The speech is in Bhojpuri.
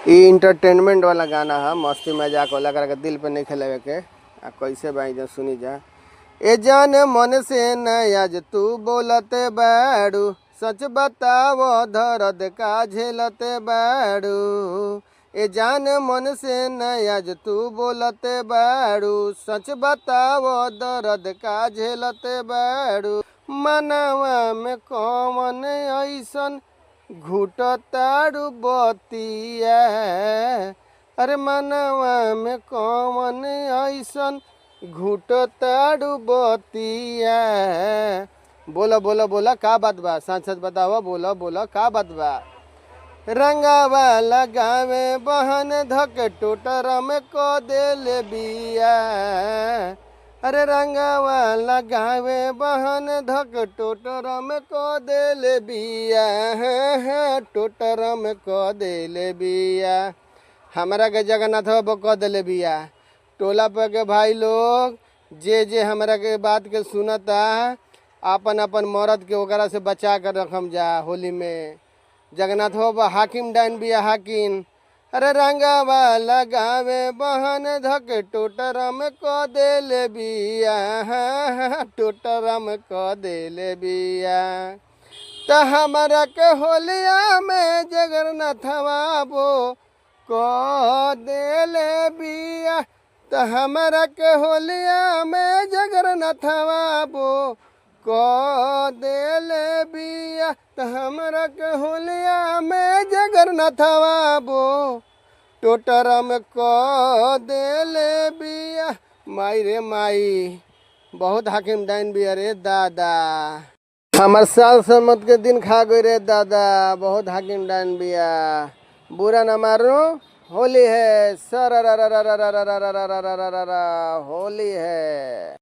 ई इंटरटेनमेंट वाला गाना है, मस्ती मजाक वाला, करके दिल पे नहीं खेलेवे के। आ कैसे भाई जो सुनी जा। ए जान मन से न आज तू बोलते बैडू, सच बताओ दर्द का झेलते बैडू। ए जान मन से न आज तू बोलते बैडू, सच बताओ दर्द का झेलते बैडू। मनवा में कौन ऐसन घुटतारू बतिया, अरे मनवा में कौन ऐसन घुटतारू बतिया। बोला बोला बोला का बात बा, सच सच बताओ, बोला बोला का बात बा। रंगावा लगावे बहन धक टोटर में को देले बिया, अरे रंगावा लगावे बहन धक टोटर में को देले बिया, टोटर में को देले बिया। हमरा के जगन्नाथ बाबा कह देले बिया। टोला पर के भाई लोग जे जे हमरा के बात के सुनता, अपन अपन मर्द के ओकरा से बचा कर रखम जा। होली में जगन्नाथ बाबा हाकिम डाइन बिया हाकिम। अरे रंगावा लगावे बहन धक टोटर में को देले बिया, टोटर में को देले बिया। त हमरा के होलिया में जगन्नाथ बाबो को देले बिया, त हमरा के होलिया में जगन्नाथ बाबो को देले बिया, त हमरा के होलिया में जगन्नाथ बाबो टोटर में को देले बिया। माई रे माई, बहुत हाकिम डाइन बिया रे दादा। हमार साल समत के दिन खा गई रे दादा, बहुत हाकिम डाइन बिया। बुरा न मारो, होली है, सर होली है।